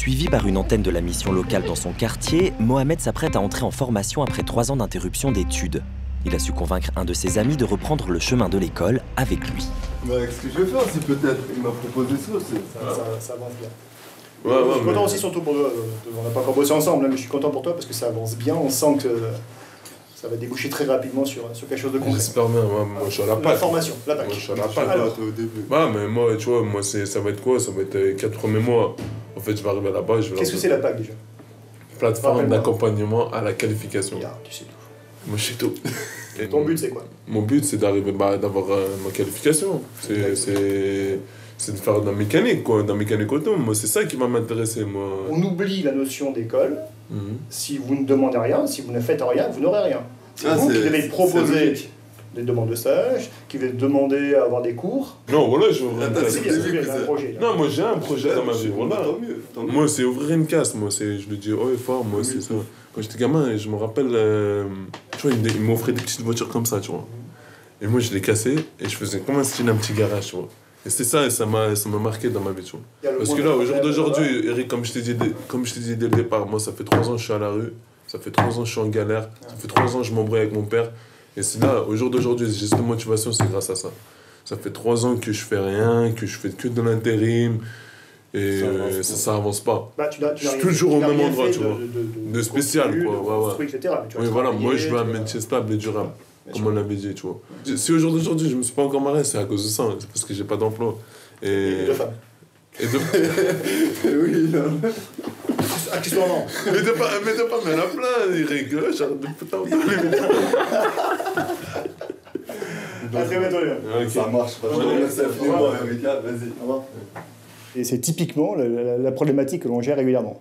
Suivi par une antenne de la mission locale dans son quartier, Mohamed s'apprête à entrer en formation après 3 ans d'interruption d'études. Il a su convaincre un de ses amis de reprendre le chemin de l'école avec lui. Bah, ce que je vais faire, c'est peut-être, il m'a proposé ça, ça avance bien. Ouais, je suis content aussi surtout pour on n'a pas encore bossé ensemble, mais je suis content pour toi parce que ça avance bien, on sent que ça va déboucher très rapidement sur quelque chose de concret. J'espère bien, moi je suis à la PAC. La formation, la PAC. Moi je suis à la PAC au début. Ouais, mais moi, tu vois, moi ça va être quoi? Ça va être 4 premiers mois. En fait, je vais arriver là-bas, je vais... Qu'est-ce que c'est la PAC déjà? Plateforme d'accompagnement à la qualification. Tu sais tout. Moi je sais tout. Et ton but c'est quoi? Mon but c'est d'arriver, d'avoir ma qualification. C'est de faire de la mécanique, quoi, de la mécanique auto. Moi c'est ça qui va m'intéresser, moi. On oublie la notion d'école. Si vous ne demandez rien, si vous ne faites rien, vous n'aurez rien. C'est vous qui devez proposer des demandes de stage, qui devez demander à avoir des cours. Non, voilà, je veux un projet. Non, moi j'ai un projet dans ma vie, voilà. Moi c'est ouvrir une casse, moi je le dis haut et fort, moi c'est ça. Quand j'étais gamin, je me rappelle, tu vois, ils m'offraient des petites voitures comme ça, tu vois. Et moi je les cassais et je faisais comme un style un petit garage, tu vois. Et c'est ça, et ça m'a marqué dans ma vie, tu vois. Parce que là, au jour d'aujourd'hui, Eric, comme je t'ai dit dès le départ, moi ça fait 3 ans que je suis à la rue, ça fait 3 ans que je suis en galère, ça fait 3 ans que je m'embrouille avec mon père. Et c'est là, au jour d'aujourd'hui, j'ai cette motivation, c'est grâce à ça. Ça fait 3 ans que je fais rien, que je fais que de l'intérim, et ça avance pas. Bah, je suis toujours au même endroit, tu vois. De spécial, quoi. Ouais. Etc. Oui, voilà, moi je veux un métier stable et durable, comme on l'avait dit, tu vois. Si au jour d'aujourd'hui, je me suis pas encore marié, c'est à cause de ça, c'est parce que j'ai pas d'emploi. Et de femmes. Et de... oui, non. Accessoirement. Mais de pas, mais la plein, il rigole, j'arrête de putain de À très bientôt, okay. Ça marche, merci infiniment, Erika, vas-y. Au revoir. Et c'est typiquement la problématique que l'on gère régulièrement.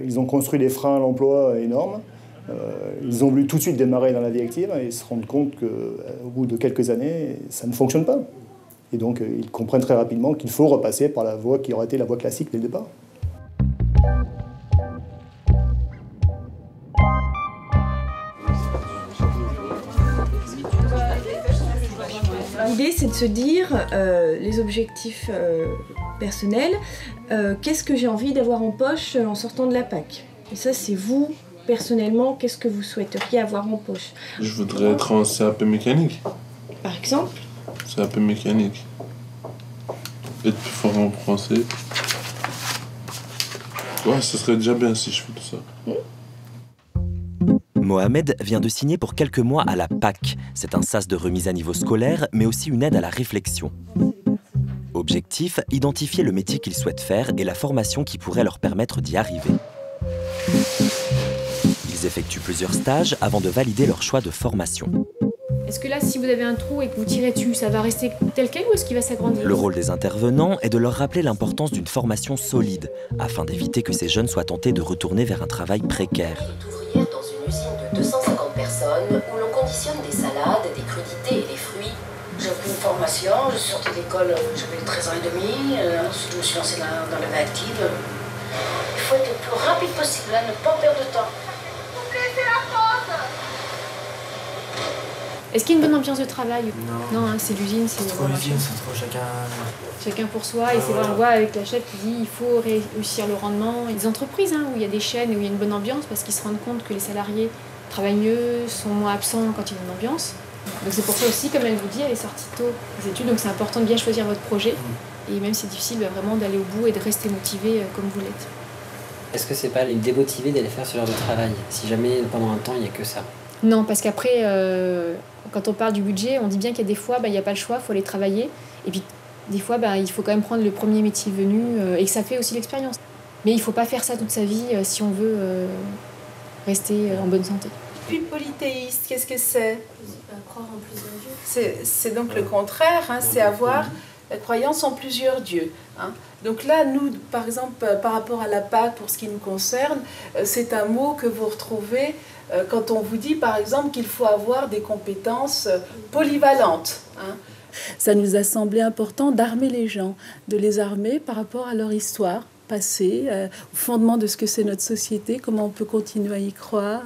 Ils ont construit des freins à l'emploi énormes. Ils ont voulu tout de suite démarrer dans la vie active et se rendent compte qu'au bout de quelques années, ça ne fonctionne pas. Et donc, ils comprennent très rapidement qu'il faut repasser par la voie qui aurait été la voie classique dès le départ. L'idée, c'est de se dire les objectifs personnels, qu'est-ce que j'ai envie d'avoir en poche en sortant de la PAC. Et ça, c'est vous, personnellement, qu'est-ce que vous souhaiteriez avoir en poche. Je voudrais être en CAP mécanique. Par exemple? CAP mécanique. Être plus fort en français. Ouais, ce serait déjà bien si je fais tout ça. Mohamed vient de signer pour quelques mois à la PAC. C'est un sas de remise à niveau scolaire, mais aussi une aide à la réflexion. Objectif, identifier le métier qu'ils souhaitent faire et la formation qui pourrait leur permettre d'y arriver. Ils effectuent plusieurs stages avant de valider leur choix de formation. Est-ce que là, si vous avez un trou et que vous tirez dessus, ça va rester tel quel ou est-ce qu'il va s'agrandir? Le rôle des intervenants est de leur rappeler l'importance d'une formation solide, afin d'éviter que ces jeunes soient tentés de retourner vers un travail précaire. Ouvrière dans une usine de 250 personnes où l'on conditionne des salades, des crudités et des fruits. J'ai pris une formation, je suis sortie d'école, j'avais 13 ans et demi, ensuite je me suis lancée dans la vie active. Il faut être le plus rapide possible, ne pas perdre de temps. Est-ce qu'il y a une bonne ambiance de travail? Non, hein, c'est l'usine, c'est trop l'usine, c'est trop chacun pour soi. Et c'est vrai, on voit avec la chef qui dit il faut réussir le rendement. Il y a des entreprises où il y a des chaînes où il y a une bonne ambiance parce qu'ils se rendent compte que les salariés travaillent mieux, sont moins absents quand il y a une ambiance. Donc c'est pour ça aussi, comme elle vous dit, elle est sortie tôt des études, donc c'est important de bien choisir votre projet. Et même si c'est difficile, vraiment d'aller au bout et de rester motivé comme vous l'êtes. Est-ce que c'est pas les démotiver d'aller faire ce genre de travail, si jamais pendant un temps il n'y a que ça? Non, parce qu'après, quand on parle du budget, on dit bien qu'il y a des fois, il n'y a pas le choix, il faut aller travailler. Et puis, des fois, il faut quand même prendre le premier métier venu et que ça fait aussi l'expérience. Mais il ne faut pas faire ça toute sa vie si on veut rester en bonne santé. Puis polythéiste, qu'est-ce que c'est? Croire en plusieurs dieux. C'est donc le contraire, c'est avoir la croyance en plusieurs dieux. Donc là, nous, par exemple, par rapport à la PAC, pour ce qui nous concerne, c'est un mot que vous retrouvez quand on vous dit, par exemple, qu'il faut avoir des compétences polyvalentes. Ça nous a semblé important d'armer les gens, de les armer par rapport à leur histoire, passé, au fondement de ce que c'est notre société, comment on peut continuer à y croire,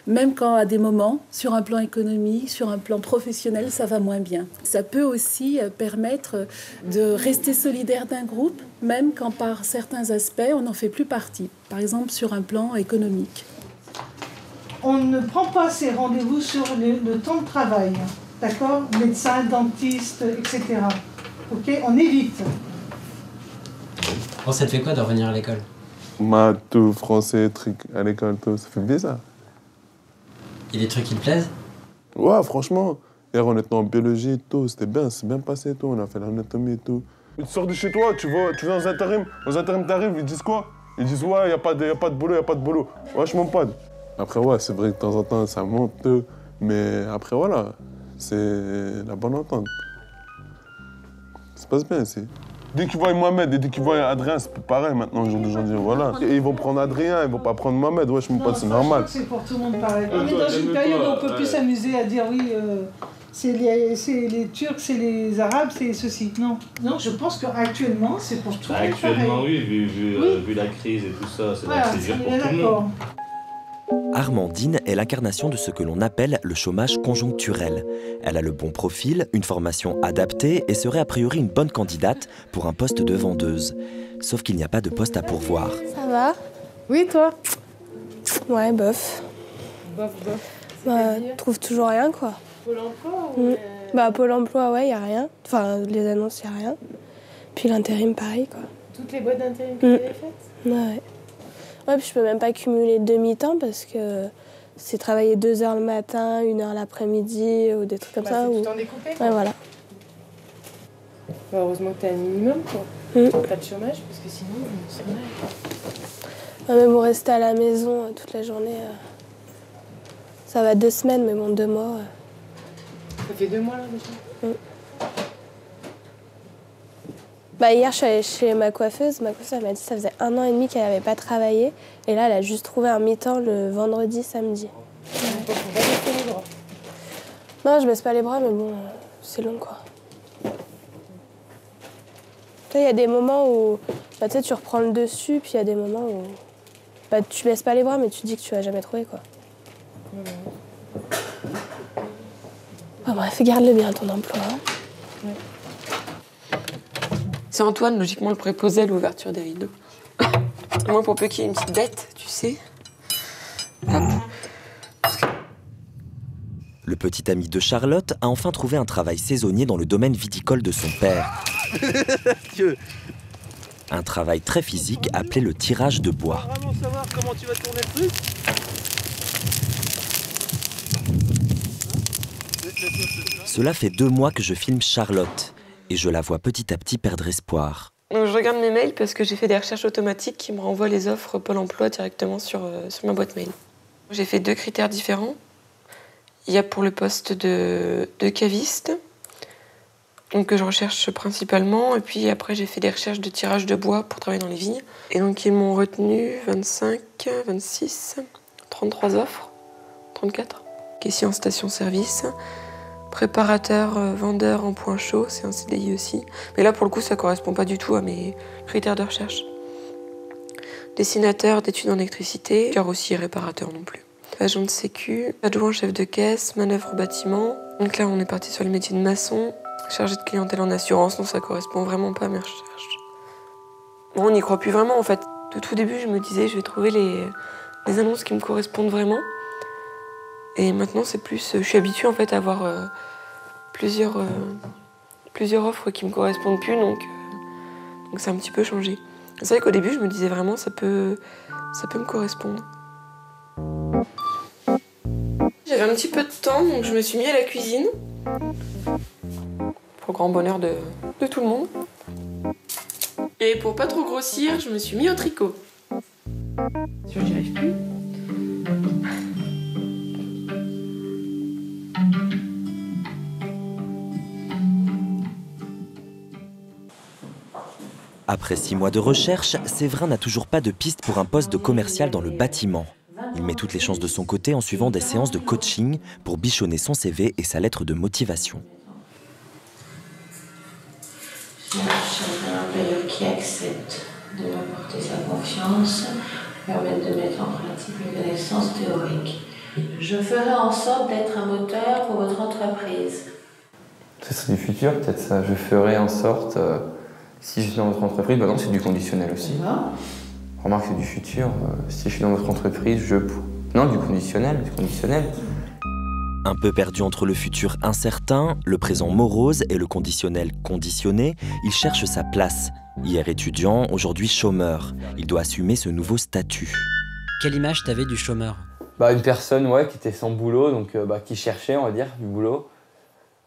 même quand à des moments, sur un plan économique, sur un plan professionnel, ça va moins bien. Ça peut aussi permettre de rester solidaire d'un groupe, même quand par certains aspects, on n'en fait plus partie, par exemple sur un plan économique. On ne prend pas ces rendez-vous sur le temps de travail, d'accord? Médecin, dentiste, etc. Ok, on évite. Bon, ça te fait quoi de revenir à l'école? Maths, tout, français, trucs à l'école, tout, ça fait bizarre. Il y a des trucs qui te plaisent? Ouais, franchement. Hier, on était en biologie et tout, c'était bien, c'est bien passé et tout, on a fait l'anatomie et tout. Tu sors de chez toi, tu vas dans un intérim, t'arrives, ils disent quoi? Ils disent ouais, y a pas de boulot. Ouais, je m'en pote. Après, ouais, c'est vrai que de temps en temps, ça monte, mais après, voilà, c'est la bonne entente. Ça se passe bien ici. Dès qu'ils voient Mohamed et dès qu'ils voient Adrien, c'est pareil maintenant, au jour d'aujourd'hui, voilà. Et ils vont prendre Adrien, ils vont pas prendre Mohamed, ouais, mon pote, c'est normal. C'est pour tout le monde pareil. On est dans une période où on peut plus s'amuser à dire oui, c'est les Turcs, c'est les Arabes, c'est ceci. Non, je pense qu'actuellement, c'est pour tout le monde pareil. Actuellement, oui, vu la crise et tout ça, c'est vrai que c'est dur pour tout le monde. Armandine est l'incarnation de ce que l'on appelle le chômage conjoncturel. Elle a le bon profil, une formation adaptée et serait a priori une bonne candidate pour un poste de vendeuse. Sauf qu'il n'y a pas de poste à pourvoir. Ça va? Oui, toi? Ouais, bof. Bof. Bah, trouve toujours rien, quoi. Pôle emploi ou Bah, Pôle emploi, ouais, y a rien. Enfin, les annonces, y a rien. Puis l'intérim, pareil, quoi. Toutes les boîtes d'intérim que tu avais faites? Ouais. Ouais, puis je peux même pas cumuler demi-temps parce que c'est travailler 2 heures le matin, 1 heure l'après-midi ou des trucs comme ça. C'est tout temps découpé, quoi. Ouais, voilà. Bah, heureusement que t'as un minimum, quoi. Pas de chômage, parce que sinon, c'est mal. Ouais, mais bon, rester à la maison toute la journée, ça va 2 semaines, mais bon, 2 mois. Ça fait 2 mois, là, déjà? Bah, hier, je suis allée chez ma coiffeuse. Ma coiffeuse m'a dit que ça faisait 1 an et demi qu'elle n'avait pas travaillé. Et là, elle a juste trouvé un mi-temps le vendredi, samedi. Faut pas baisser les bras. Non, je baisse pas les bras, mais bon, c'est long, quoi. Il y a des moments où bah, tu reprends le dessus, puis il y a des moments où bah, tu baisses pas les bras, mais tu dis que tu vas jamais trouver, quoi. Oh, bref, garde-le bien, ton emploi. Hein. C'est Antoine, logiquement, le préposé à l'ouverture des rideaux. Moi, pour peu qu'il y ait une petite dette, tu sais. Hop. Le petit ami de Charlotte a enfin trouvé un travail saisonnier dans le domaine viticole de son père. Un travail très physique appelé le tirage de bois. On va vraiment savoir comment tu vas tourner le truc. Cela fait 2 mois que je filme Charlotte et je la vois petit à petit perdre espoir. Donc, je regarde mes mails parce que j'ai fait des recherches automatiques qui me renvoient les offres Pôle emploi directement sur ma boîte mail. J'ai fait 2 critères différents. Il y a pour le poste de caviste, donc que je recherche principalement, et puis après j'ai fait des recherches de tirage de bois pour travailler dans les vignes. Et donc ils m'ont retenu 25, 26, 33 offres, 34. Caissier en station-service, préparateur, vendeur en point chaud, c'est un CDI aussi. Mais là pour le coup ça correspond pas du tout à mes critères de recherche. Dessinateur d'études en électricité, car aussi réparateur non plus. Agent de sécu, adjoint chef de caisse, manœuvre bâtiment. Donc là on est parti sur les métiers de maçon, chargé de clientèle en assurance, donc ça correspond vraiment pas à mes recherches. Bon, on n'y croit plus vraiment en fait. De tout début je me disais je vais trouver les annonces qui me correspondent vraiment. Et maintenant c'est plus, je suis habituée en fait à avoir plusieurs offres qui me correspondent plus, donc ça a un petit peu changé. C'est vrai qu'au début je me disais vraiment ça peut me correspondre. J'avais un petit peu de temps, donc je me suis mis à la cuisine. Pour le grand bonheur de tout le monde. Et pour pas trop grossir, je me suis mis au tricot. Sûr, j'y arrive plus. Après 6 mois de recherche, Séverin n'a toujours pas de piste pour un poste de commercial dans le bâtiment. Il met toutes les chances de son côté en suivant des séances de coaching pour bichonner son CV et sa lettre de motivation. Je cherche un employeur qui accepte de m'apporter sa confiance, permettre de mettre en pratique mes connaissances théoriques. Je ferai en sorte d'être un moteur pour votre entreprise. Ce serait du futur, peut-être ça. Je ferai en sorte, si je suis dans votre entreprise, bah non, c'est du conditionnel aussi. Remarque, c'est du futur. Si je suis dans votre entreprise, non, du conditionnel, Un peu perdu entre le futur incertain, le présent morose et le conditionnel conditionné, il cherche sa place. Hier étudiant, aujourd'hui chômeur. Il doit assumer ce nouveau statut. Quelle image t'avais du chômeur? Une personne qui était sans boulot, donc qui cherchait, on va dire, du boulot.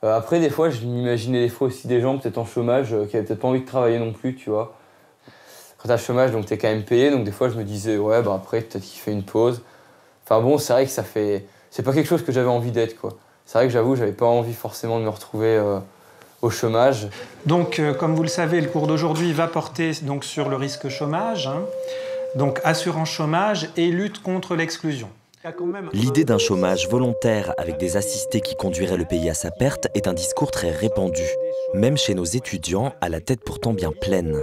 Après, des fois, je m'imaginais des fois aussi des gens peut-être en chômage qui avaient peut-être pas envie de travailler non plus, tu vois. Quand t'as le chômage, donc t'es quand même payé, donc des fois je me disais, après, peut-être qu'il fait une pause. Enfin bon, c'est vrai que c'est pas quelque chose que j'avais envie d'être, quoi. C'est vrai que j'avoue, j'avais pas envie forcément de me retrouver au chômage. Donc, comme vous le savez, le cours d'aujourd'hui va porter donc, sur le risque chômage, donc assurance chômage et lutte contre l'exclusion. L'idée d'un chômage volontaire avec des assistés qui conduiraient le pays à sa perte est un discours très répandu, même chez nos étudiants à la tête pourtant bien pleine.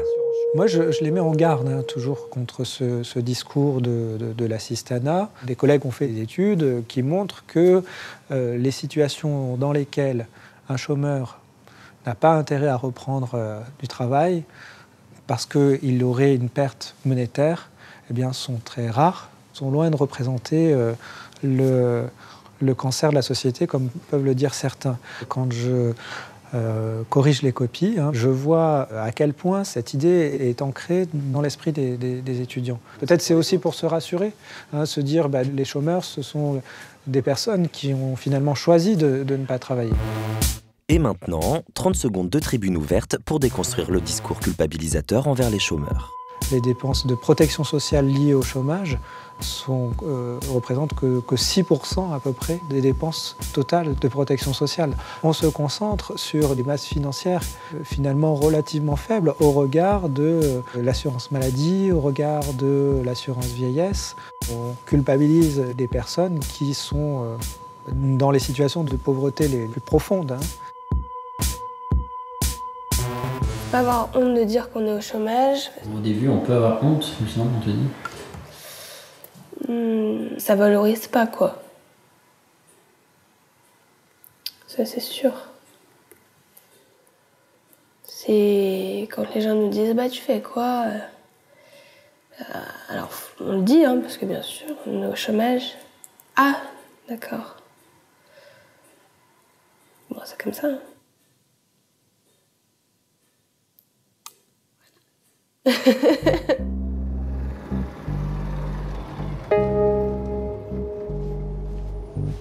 Moi, je les mets en garde toujours contre ce discours de l'assistanat. Des collègues ont fait des études qui montrent que les situations dans lesquelles un chômeur n'a pas intérêt à reprendre du travail parce qu'il aurait une perte monétaire, sont très rares, sont loin de représenter le cancer de la société, comme peuvent le dire certains. Quand je corrige les copies, je vois à quel point cette idée est ancrée dans l'esprit des étudiants. Peut-être c'est aussi pour se rassurer, se dire les chômeurs, ce sont des personnes qui ont finalement choisi de ne pas travailler. Et maintenant, 30 secondes de tribune ouverte pour déconstruire le discours culpabilisateur envers les chômeurs. Les dépenses de protection sociale liées au chômage représentent que 6% à peu près des dépenses totales de protection sociale. On se concentre sur des masses financières finalement relativement faibles au regard de l'assurance maladie, au regard de l'assurance vieillesse. On culpabilise des personnes qui sont dans les situations de pauvreté les plus profondes. Pas avoir honte de dire qu'on est au chômage. Au début, on peut avoir honte, mais sinon on te dit. Ça valorise pas, quoi. Ça, c'est sûr. C'est quand les gens nous disent tu fais quoi alors, on le dit, parce que bien sûr, on est au chômage. Ah, d'accord. Bon, c'est comme ça.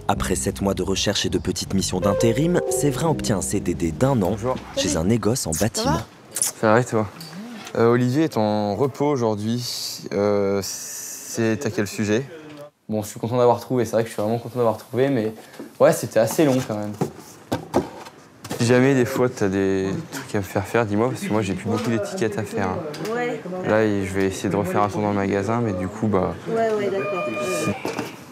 Après 7 mois de recherche et de petites missions d'intérim, Séverin obtient un CDD d'1 an chez un négoce en bâtiment. Ça va et toi? Olivier est en repos aujourd'hui. C'est à quel sujet? Bon, je suis content d'avoir trouvé, c'est vrai que je suis vraiment content d'avoir trouvé, mais ouais, c'était assez long quand même. Si jamais des fois tu as des trucs à me faire, dis-moi, parce que moi j'ai plus beaucoup d'étiquettes à faire. Ouais. Là, je vais essayer de refaire un tour dans le magasin, mais du coup, Ouais, d'accord.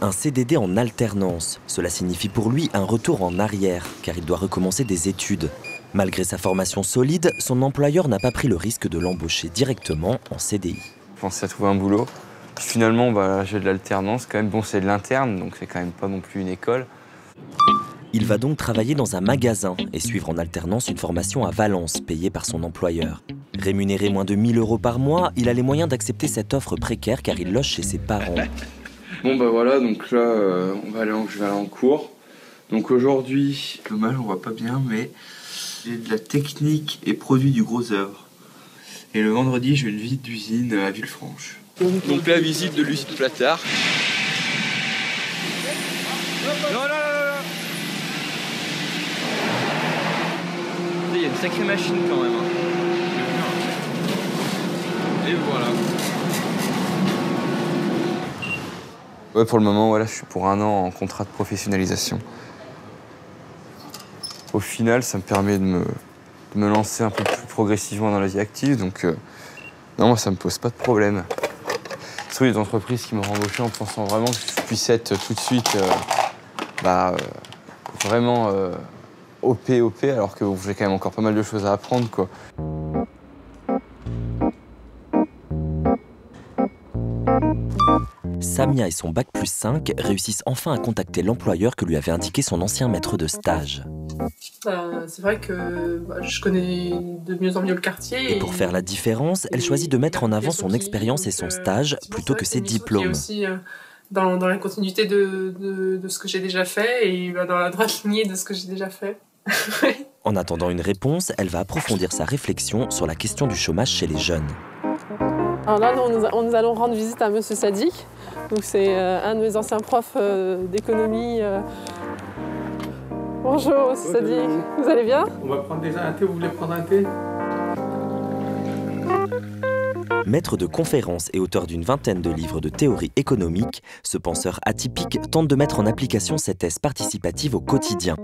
Un CDD en alternance, cela signifie pour lui un retour en arrière, car il doit recommencer des études. Malgré sa formation solide, son employeur n'a pas pris le risque de l'embaucher directement en CDI. Je pensais à trouver un boulot. Puis finalement, j'ai de l'alternance quand même. Bon, c'est de l'interne, donc c'est quand même pas non plus une école. Il va donc travailler dans un magasin et suivre en alternance une formation à Valence, payée par son employeur. Rémunéré moins de 1 000 € par mois, il a les moyens d'accepter cette offre précaire car il loge chez ses parents. Bon voilà, donc là, je vais aller en cours. Donc aujourd'hui, dommage, on voit pas bien, mais j'ai de la technique et produits du gros œuvre. Et le vendredi, j'ai une visite d'usine à Villefranche. Donc la visite de l'usine Platard. Non. Il y a une sacrée machine quand même. Et voilà. Ouais, pour le moment, voilà, je suis pour 1 an en contrat de professionnalisation. Au final, ça me permet de me lancer un peu plus progressivement dans la vie active, donc non, moi, ça me pose pas de problème. Il y a des entreprises qui m'ont embauché en pensant vraiment que je puisse être tout de suite vraiment OP, alors que j'ai quand même encore pas mal de choses à apprendre, quoi. Samia et son bac+5 réussissent enfin à contacter l'employeur que lui avait indiqué son ancien maître de stage. C'est vrai que je connais de mieux en mieux le quartier. Et pour faire la différence, elle choisit de mettre en avant son expérience et son stage plutôt que ses diplômes. Aussi dans la continuité de ce que j'ai déjà fait et dans la droite lignée de ce que j'ai déjà fait. En attendant une réponse, elle va approfondir sa réflexion sur la question du chômage chez les jeunes. Alors là, nous allons rendre visite à Monsieur Sadik. C'est un de mes anciens profs d'économie. Bonjour, Monsieur Sadik. Vous allez bien? On va prendre déjà un thé. Vous voulez prendre un thé? Maître de conférences et auteur d'une vingtaine de livres de théorie économique, ce penseur atypique tente de mettre en application cette thèse participative au quotidien.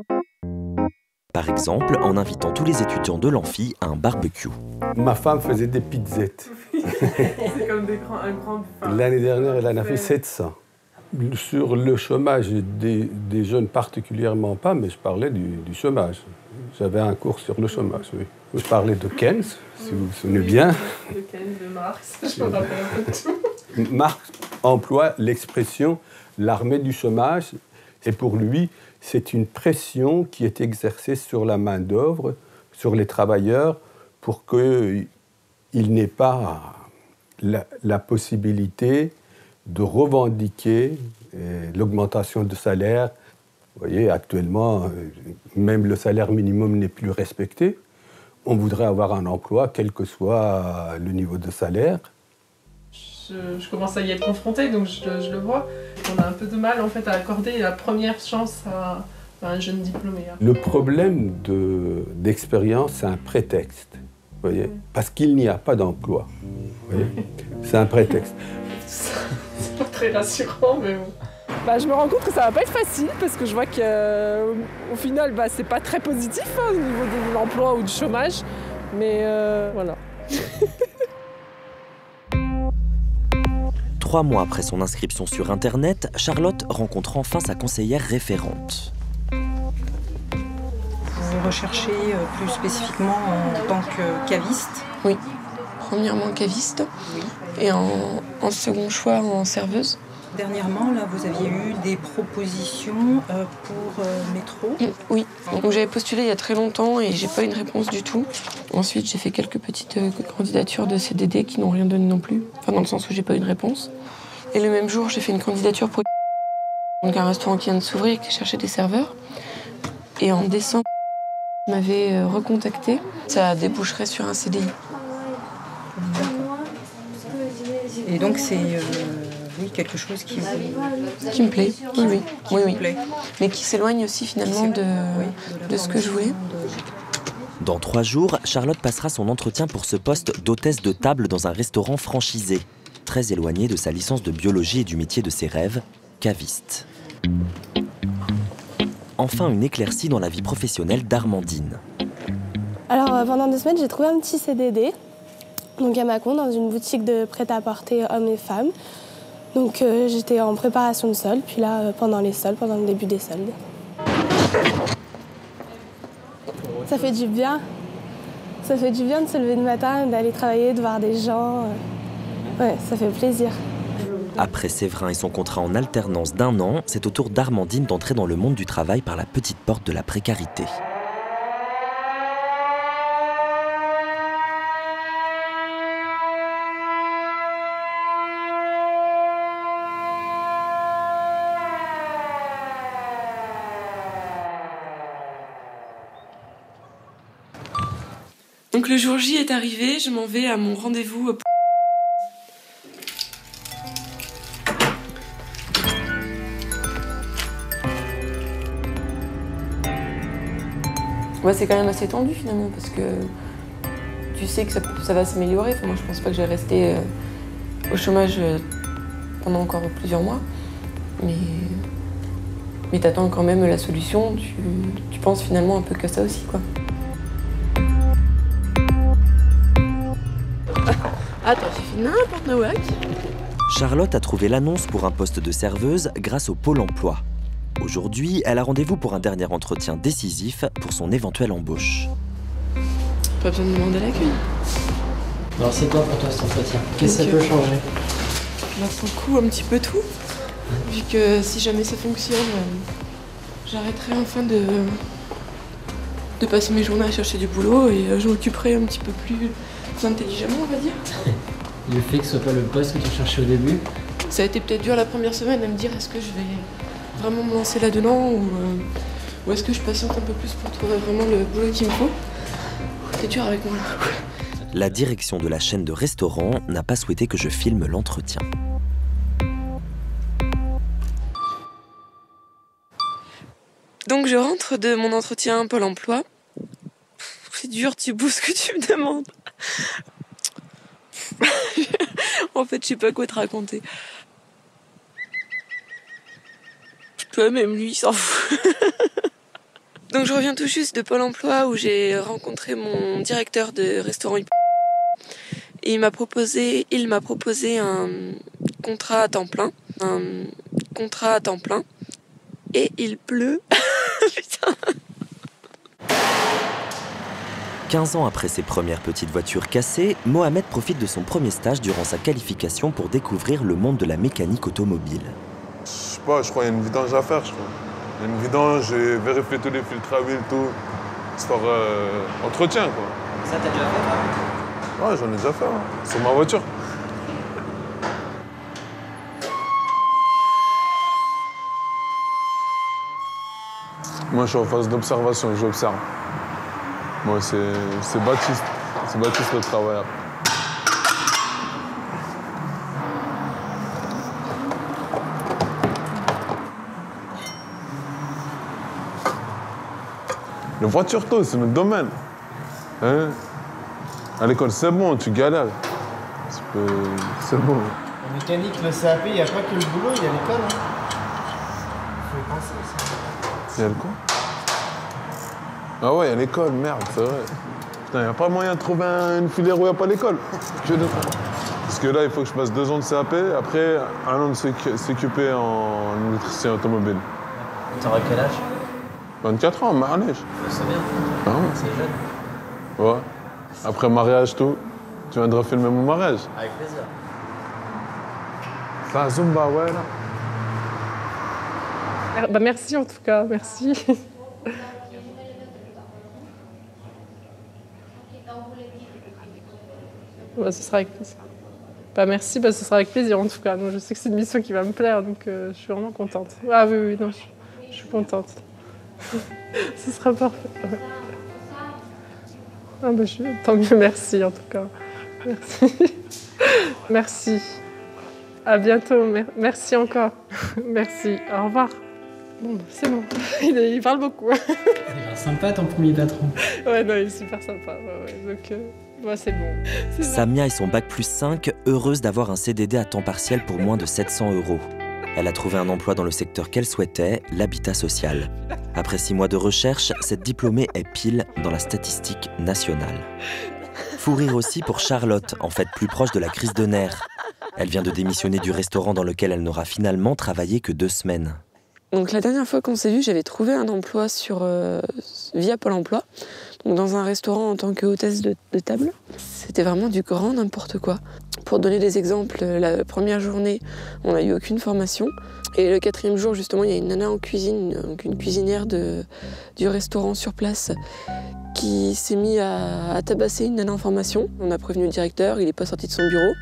Par exemple, en invitant tous les étudiants de l'amphi à un barbecue. Ma femme faisait des pizzettes. C'est comme un grand... L'année dernière, elle en a fait 700. Sur le chômage des jeunes particulièrement pas, mais je parlais du chômage. J'avais un cours sur le chômage, oui. Je parlais de Keynes, si vous vous souvenez bien. De Keynes, de Marx, je me rappelle un peu de tout. Marx emploie l'expression « l'armée du chômage » et pour lui, c'est une pression qui est exercée sur la main-d'œuvre, sur les travailleurs, pour qu'ils n'aient pas la possibilité de revendiquer l'augmentation de salaire. Vous voyez, actuellement, même le salaire minimum n'est plus respecté. On voudrait avoir un emploi, quel que soit le niveau de salaire. Je commence à y être confrontée, donc je le vois. On a un peu de mal en fait, à accorder la première chance à un jeune diplômé. Le problème d'expérience, c'est un prétexte, vous voyez, parce qu'il n'y a pas d'emploi. C'est un prétexte. C'est pas très rassurant, mais bon. Je me rends compte que ça va pas être facile, parce que je vois qu'au final, c'est pas très positif au niveau de l'emploi ou du chômage, mais voilà. 3 mois après son inscription sur Internet, Charlotte rencontre enfin sa conseillère référente. Vous recherchez plus spécifiquement en tant que caviste? Oui, premièrement caviste, oui. Et en second choix en serveuse. Dernièrement, là, vous aviez eu des propositions pour métro? Oui, donc j'avais postulé il y a très longtemps et j'ai pas eu une réponse du tout. Ensuite, j'ai fait quelques petites candidatures de CDD qui n'ont rien donné non plus, enfin dans le sens où j'ai pas eu une réponse. Et le même jour, j'ai fait une candidature pour donc un restaurant qui vient de s'ouvrir et qui cherchait des serveurs. Et en décembre, ils m'avaient recontacté. Ça déboucherait sur un CDI. Et donc c'est oui, quelque chose qui me plaît. Oui. Mais qui s'éloigne aussi finalement de ce que je voulais. Dans 3 jours, Charlotte passera son entretien pour ce poste d'hôtesse de table dans un restaurant franchisé, très éloigné de sa licence de biologie et du métier de ses rêves, caviste. Enfin, une éclaircie dans la vie professionnelle d'Armandine. Alors, pendant 2 semaines, j'ai trouvé un petit CDD, donc à Mâcon, dans une boutique de prêt-à-porter hommes et femmes. Donc, j'étais en préparation de soldes, puis là, pendant les soldes, pendant le début des soldes. Ça fait du bien. Ça fait du bien de se lever le matin, d'aller travailler, de voir des gens. Ouais, ça fait plaisir. Après Séverin et son contrat en alternance d'1 an, c'est au tour d'Armandine d'entrer dans le monde du travail par la petite porte de la précarité. Donc le jour J est arrivé, je m'en vais à mon rendez-vous. Ouais, c'est quand même assez tendu finalement parce que tu sais que ça va s'améliorer. Enfin, moi je pense pas que je vais rester au chômage pendant encore plusieurs mois. Mais t'attends quand même la solution, tu penses finalement un peu que ça aussi quoi. Attends, j'ai fait n'importe quoi. Charlotte a trouvé l'annonce pour un poste de serveuse grâce au Pôle emploi. Aujourd'hui, elle a rendez-vous pour un dernier entretien décisif pour son éventuelle embauche. Pas besoin de demander l'accueil. Alors c'est quoi pour toi cet entretien? Qu'est-ce que ça peut changer? pour le coup, un petit peu tout. Vu que si jamais ça fonctionne, j'arrêterai enfin de passer mes journées à chercher du boulot et je m'occuperai un petit peu plus intelligemment, on va dire. Le fait que ce soit pas le poste que tu cherchais au début? Ça a été peut-être dur la première semaine à me dire est-ce que je vais vraiment me lancer là-dedans ou est-ce que je patiente un peu plus pour trouver vraiment le boulot qu'il me faut. C'est dur avec moi là. La direction de la chaîne de restaurants n'a pas souhaité que je filme l'entretien. Donc je rentre de mon entretien Pôle emploi. C'est dur, Thibaut, ce que tu me demandes. En fait, je sais pas quoi te raconter. Toi, même lui, il s'en fout. Donc je reviens tout juste de Pôle emploi où j'ai rencontré mon directeur de restaurant. Et il m'a proposé un contrat à temps plein. Et il pleut. Putain. 15 ans après ses premières petites voitures cassées, Mohamed profite de son premier stage durant sa qualification pour découvrir le monde de la mécanique automobile. Je sais pas, je crois qu'il y a une vidange à faire, je crois. Il y a une vidange, j'ai vérifié tous les filtres à huile, tout. Histoire entretien, quoi. Ça, t'as déjà fait, toi? Ouais, j'en ai déjà fait, hein. Sur ma voiture. Moi, je suis en phase d'observation, j'observe. Moi, c'est Baptiste. C'est Baptiste le travailleur. Les voitures tôt, c'est notre domaine. Hein? À l'école, c'est bon, tu galères. C'est bon. La mécanique, le CAP, il n'y a pas que le boulot, il y a l'école. Hein. Faut y penser, ça. Il y a le quoi? Ah ouais, il y a l'école, merde, c'est vrai. Putain, il n'y a pas moyen de trouver une filière où il n'y a pas l'école. Parce que là, il faut que je passe 2 ans de CAP, après 1 an de CQP en électricien automobile. T'auras quel âge? 24 ans, mariage. C'est bien. Ah ouais. C'est jeune. Ouais. Après mariage, tout. Tu viendras filmer mon mariage. Avec plaisir. La Zumba, ouais, là. Bah merci en tout cas, merci. Bah, ce sera avec plaisir. Bah merci, bah, ce sera avec plaisir en tout cas. Donc, je sais que c'est une mission qui va me plaire, donc je suis vraiment contente. Ah oui, non, je suis contente. Ce sera parfait. Ah, bah, tant mieux, merci en tout cas. Merci. Merci. À bientôt, merci encore. Merci, au revoir. Bon, c'est bon, il parle beaucoup. Il est sympa ton premier patron. Ouais, non, il est super sympa. Ouais, donc, ouais, c'est bon. Samia et son bac+5, heureuse d'avoir un CDD à temps partiel pour moins de 700 €. Elle a trouvé un emploi dans le secteur qu'elle souhaitait, l'habitat social. Après 6 mois de recherche, cette diplômée est pile dans la statistique nationale. Fou rire aussi pour Charlotte, en fait plus proche de la crise de nerfs. Elle vient de démissionner du restaurant dans lequel elle n'aura finalement travaillé que 2 semaines. Donc la dernière fois qu'on s'est vu, j'avais trouvé un emploi via Pôle emploi, donc dans un restaurant en tant que hôtesse de table. C'était vraiment du grand n'importe quoi. Pour donner des exemples, la première journée, on n'a eu aucune formation. Et le 4e jour, justement, il y a une nana en cuisine, donc une cuisinière du restaurant sur place, qui s'est mis à tabasser une nana en formation. On a prévenu le directeur, il n'est pas sorti de son bureau.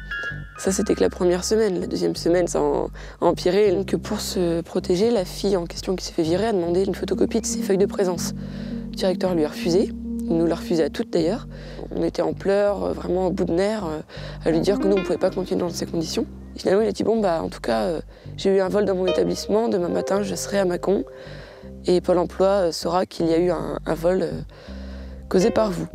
Ça, c'était que la première semaine. La 2e semaine, ça a empiré. Donc, pour se protéger, la fille en question qui s'est fait virer a demandé une photocopie de ses feuilles de présence. Le directeur lui a refusé. Il nous l'a refusé à toutes d'ailleurs. On était en pleurs, vraiment au bout de nerfs, à lui dire que nous, on ne pouvait pas continuer dans ces conditions. Et finalement, il a dit bon, bah, en tout cas, j'ai eu un vol dans mon établissement. Demain matin, je serai à Mâcon. Et Pôle emploi saura qu'il y a eu un vol causé par vous.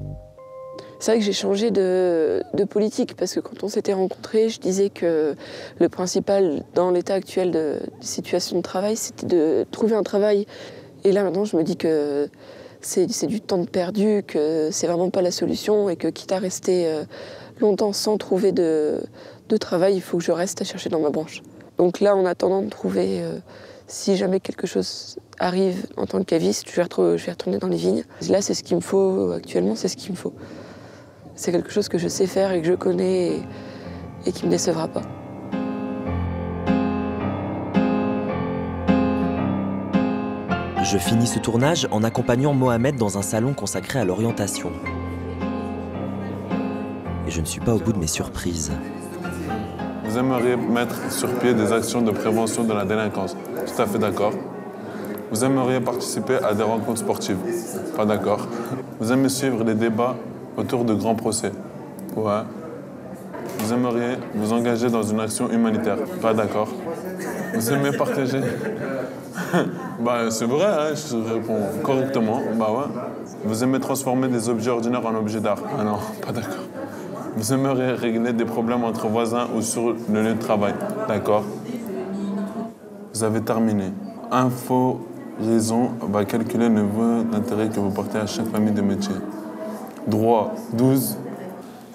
C'est vrai que j'ai changé de politique parce que quand on s'était rencontrés, je disais que le principal dans l'état actuel de situation de travail, c'était de trouver un travail. Et là maintenant, je me dis que c'est du temps de perdu, que c'est vraiment pas la solution et que quitte à rester longtemps sans trouver de travail, il faut que je reste à chercher dans ma branche. Donc là, en attendant de trouver, si jamais quelque chose arrive en tant que caviste, je vais retourner dans les vignes. Là, c'est ce qu'il me faut actuellement, c'est ce qu'il me faut. C'est quelque chose que je sais faire et que je connais et qui ne me décevra pas. Je finis ce tournage en accompagnant Mohamed dans un salon consacré à l'orientation. Et je ne suis pas au bout de mes surprises. Vous aimeriez mettre sur pied des actions de prévention de la délinquance. Tout à fait d'accord. Vous aimeriez participer à des rencontres sportives. Pas d'accord. Vous aimez suivre les débats autour de grands procès. Ouais. Vous aimeriez vous engager dans une action humanitaire. Pas d'accord. Vous aimez partager. Bah, c'est vrai, hein, je réponds correctement. Bah ouais. Vous aimez transformer des objets ordinaires en objets d'art. Ah non, pas d'accord. Vous aimeriez régler des problèmes entre voisins ou sur le lieu de travail. D'accord. Vous avez terminé. Info, raison, va calculer le niveau d'intérêt que vous portez à chaque famille de métier. Droit, 12.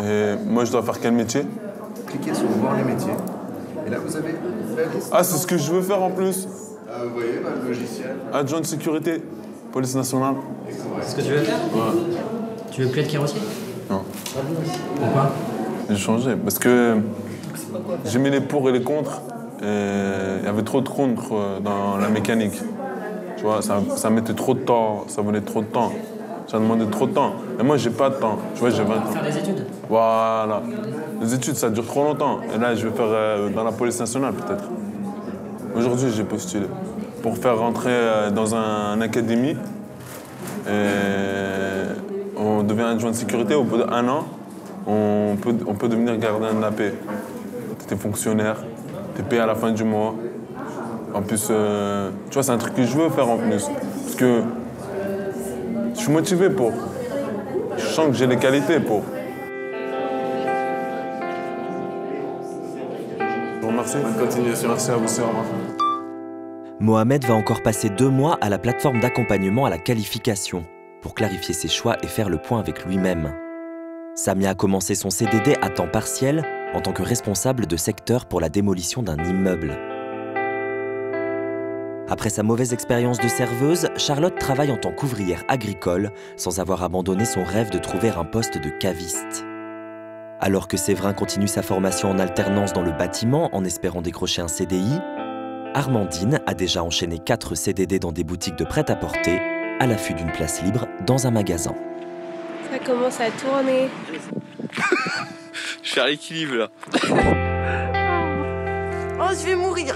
Et moi, je dois faire quel métier? Cliquez sur voir les métiers. Et là, vous avez la liste. Ah, c'est ce que je veux faire en plus. Vous voyez, le logiciel. Adjoint de sécurité, police nationale. C'est ce que tu veux faire? Ouais. Tu veux plus être caissier? Non. Pourquoi? J'ai changé parce que j'ai mis les pour et les contre. Et il y avait trop de contre dans la mécanique. Tu vois, ça mettait trop de temps, ça voulait trop de temps. Ça demandait trop de temps. Et moi, j'ai pas de temps. Tu vois, j'ai 20 ans. Faire des études? Voilà. Les études, ça dure trop longtemps. Et là, je vais faire dans la police nationale, peut-être. Aujourd'hui, j'ai postulé pour faire rentrer dans une académie. Et on devient adjoint de sécurité. Au bout d'1 an, on peut devenir gardien de la paix. T'es fonctionnaire, t'es payé à la fin du mois. En plus, tu vois, c'est un truc que je veux faire en plus. Parce que je suis motivé pour. Je sens que j'ai les qualités pour. Je vous remercie. Bonne continuation. Merci à vous, au revoir. Mohamed va encore passer 2 mois à la plateforme d'accompagnement à la qualification pour clarifier ses choix et faire le point avec lui-même. Samia a commencé son CDD à temps partiel en tant que responsable de secteur pour la démolition d'un immeuble. Après sa mauvaise expérience de serveuse, Charlotte travaille en tant qu'ouvrière agricole sans avoir abandonné son rêve de trouver un poste de caviste. Alors que Séverin continue sa formation en alternance dans le bâtiment en espérant décrocher un CDI, Armandine a déjà enchaîné 4 CDD dans des boutiques de prêt-à-porter à l'affût d'une place libre dans un magasin. Ça commence à tourner. Je suis à l'équilibre là. Oh, je vais mourir.